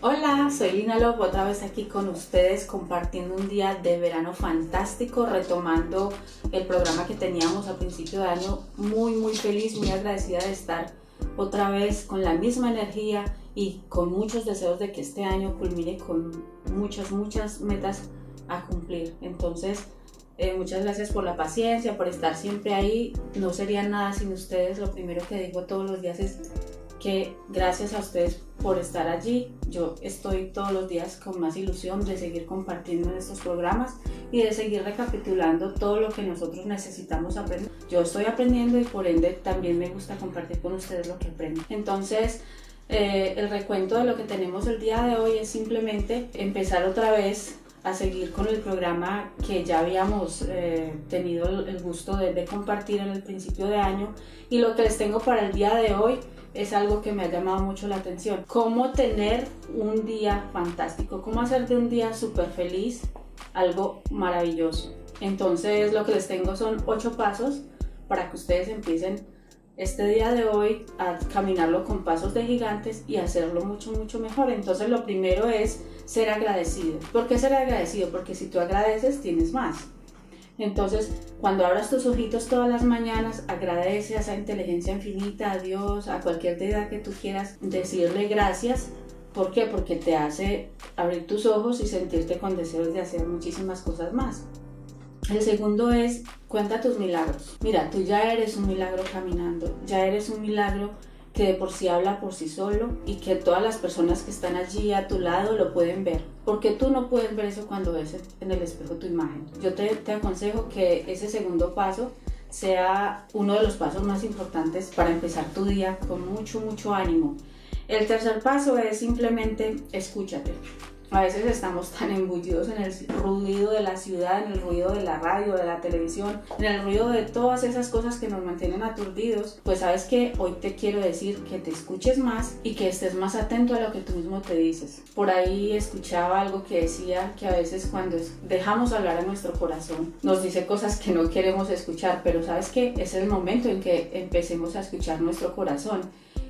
Hola, soy Lina Love, otra vez aquí con ustedes compartiendo un día de verano fantástico, retomando el programa que teníamos a principio de año. Muy feliz, muy agradecida de estar otra vez con la misma energía y con muchos deseos de que este año culmine con muchas metas a cumplir. Entonces, muchas gracias por la paciencia, por estar siempre ahí. No sería nada sin ustedes. Lo primero que digo todos los días es que gracias a ustedes por estar allí. Yo estoy todos los días con más ilusión de seguir compartiendo en estos programas y de seguir recapitulando todo lo que nosotros necesitamos aprender. Yo estoy aprendiendo y por ende también me gusta compartir con ustedes lo que aprendo. Entonces, el recuento de lo que tenemos el día de hoy es simplemente empezar otra vez a seguir con el programa que ya habíamos tenido el gusto de compartir en el principio de año, y lo que les tengo para el día de hoy es algo que me ha llamado mucho la atención: cómo tener un día fantástico, cómo hacer de un día súper feliz algo maravilloso. Entonces lo que les tengo son 8 pasos para que ustedes empiecen este día de hoy a caminarlo con pasos de gigantes y hacerlo mucho mejor. Entonces lo primero es ser agradecido. ¿Por qué ser agradecido? Porque si tú agradeces tienes más. Entonces, cuando abras tus ojitos todas las mañanas, agradece a esa inteligencia infinita, a Dios, a cualquier deidad que tú quieras decirle gracias. ¿Por qué? Porque te hace abrir tus ojos y sentirte con deseos de hacer muchísimas cosas más. El segundo es, cuenta tus milagros. Mira, tú ya eres un milagro caminando, ya eres un milagro que de por sí habla por sí solo y que todas las personas que están allí a tu lado lo pueden ver. Porque tú no puedes ver eso cuando ves en el espejo tu imagen. Yo te aconsejo que ese segundo paso sea uno de los pasos más importantes para empezar tu día con mucho ánimo. El tercer paso es simplemente escúchate. A veces estamos tan embullidos en el ruido de la ciudad, en el ruido de la radio, de la televisión, en el ruido de todas esas cosas que nos mantienen aturdidos. Pues sabes que hoy te quiero decir que te escuches más y que estés más atento a lo que tú mismo te dices. Por ahí escuchaba algo que decía que a veces cuando dejamos hablar a nuestro corazón nos dice cosas que no queremos escuchar, pero sabes que es el momento en que empecemos a escuchar nuestro corazón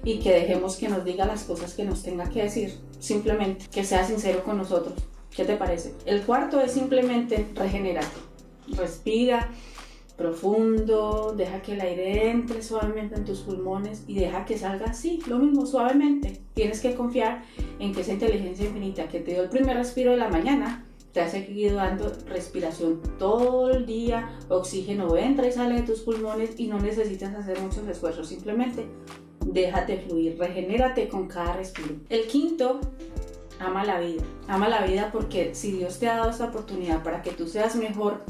y que dejemos que nos diga las cosas que nos tenga que decir. Simplemente que sea sincero con nosotros. ¿Qué te parece? El cuarto es simplemente regenérate. Respira profundo, deja que el aire entre suavemente en tus pulmones y deja que salga así, lo mismo, suavemente. Tienes que confiar en que esa inteligencia infinita que te dio el primer respiro de la mañana te ha seguido dando respiración todo el día, oxígeno entra y sale de tus pulmones y no necesitas hacer muchos esfuerzos, simplemente déjate fluir, regenérate con cada respiro. El quinto, ama la vida porque si Dios te ha dado esta oportunidad para que tú seas mejor,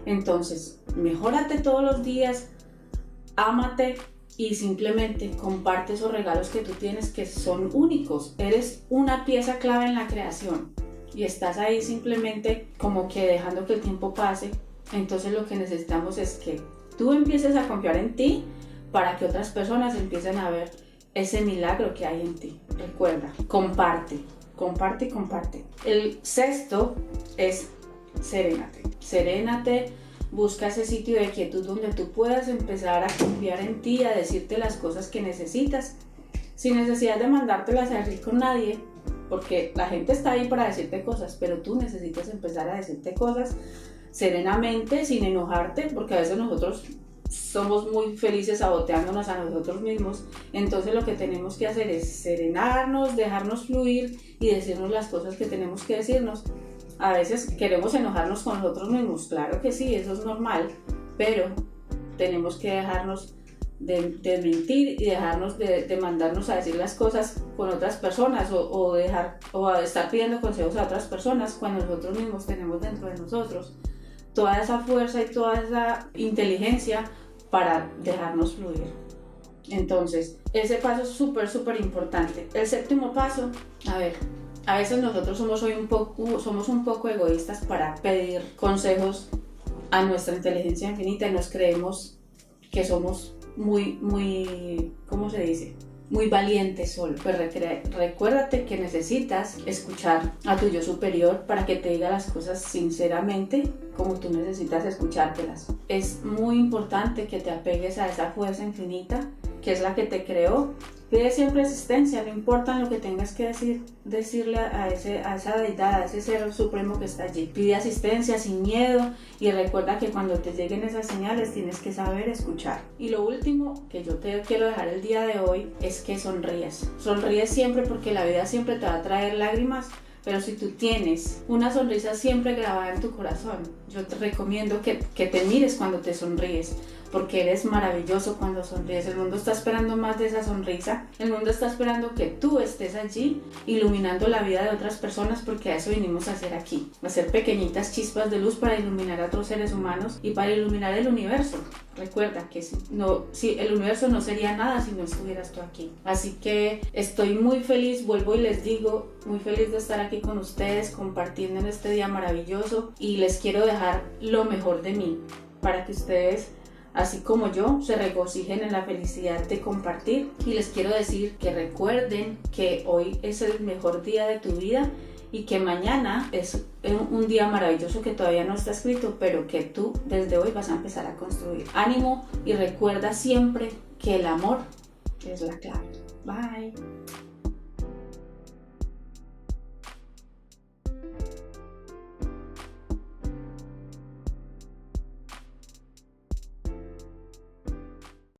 entonces mejórate todos los días, ámate y simplemente comparte esos regalos que tú tienes que son únicos. Eres una pieza clave en la creación y estás ahí simplemente como que dejando que el tiempo pase. Entonces lo que necesitamos es que tú empieces a confiar en ti para que otras personas empiecen a ver ese milagro que hay en ti. Recuerda, comparte. El sexto es serénate, busca ese sitio de quietud donde tú puedas empezar a confiar en ti, a decirte las cosas que necesitas, sin necesidad de mandártelas a decir con nadie, porque la gente está ahí para decirte cosas, pero tú necesitas empezar a decirte cosas serenamente, sin enojarte, porque a veces nosotros somos muy felices saboteándonos a nosotros mismos. Entonces lo que tenemos que hacer es serenarnos, dejarnos fluir y decirnos las cosas que tenemos que decirnos. A veces queremos enojarnos con nosotros mismos, claro que sí, eso es normal, pero tenemos que dejarnos de mentir y dejarnos de mandarnos a decir las cosas con otras personas o estar pidiendo consejos a otras personas cuando nosotros mismos tenemos dentro de nosotros toda esa fuerza y toda esa inteligencia para dejarnos fluir. Entonces, ese paso es súper importante. El séptimo paso, a veces nosotros somos un poco egoístas para pedir consejos a nuestra inteligencia infinita y nos creemos que somos muy, ¿cómo se dice? Muy valiente solo. Pues recuérdate que necesitas escuchar a tu yo superior para que te diga las cosas sinceramente como tú necesitas escuchártelas. Es muy importante que te apegues a esa fuerza infinita que es la que te creó, Pide siempre asistencia, no importa lo que tengas que decirle a esa deidad, a ese ser supremo que está allí. Pide asistencia sin miedo y recuerda que cuando te lleguen esas señales tienes que saber escuchar. Y lo último que yo te quiero dejar el día de hoy es que sonríes. Sonríes siempre porque la vida siempre te va a traer lágrimas. Pero si tú tienes una sonrisa siempre grabada en tu corazón, yo te recomiendo que te mires cuando te sonríes, porque eres maravilloso cuando sonríes. El mundo está esperando más de esa sonrisa. El mundo está esperando que tú estés allí iluminando la vida de otras personas, porque a eso vinimos a hacer aquí, a hacer pequeñitas chispas de luz para iluminar a otros seres humanos y para iluminar el universo. Recuerda que si el universo no sería nada si no estuvieras tú aquí. Así que estoy muy feliz, vuelvo y les digo, muy feliz de estar aquí con ustedes compartiendo en este día maravilloso, y les quiero dejar lo mejor de mí para que ustedes, así como yo, se regocijen en la felicidad de compartir. Y les quiero decir que recuerden que hoy es el mejor día de tu vida y que mañana es un día maravilloso que todavía no está escrito, pero que tú desde hoy vas a empezar a construir. Ánimo y recuerda siempre que el amor es la clave. Bye.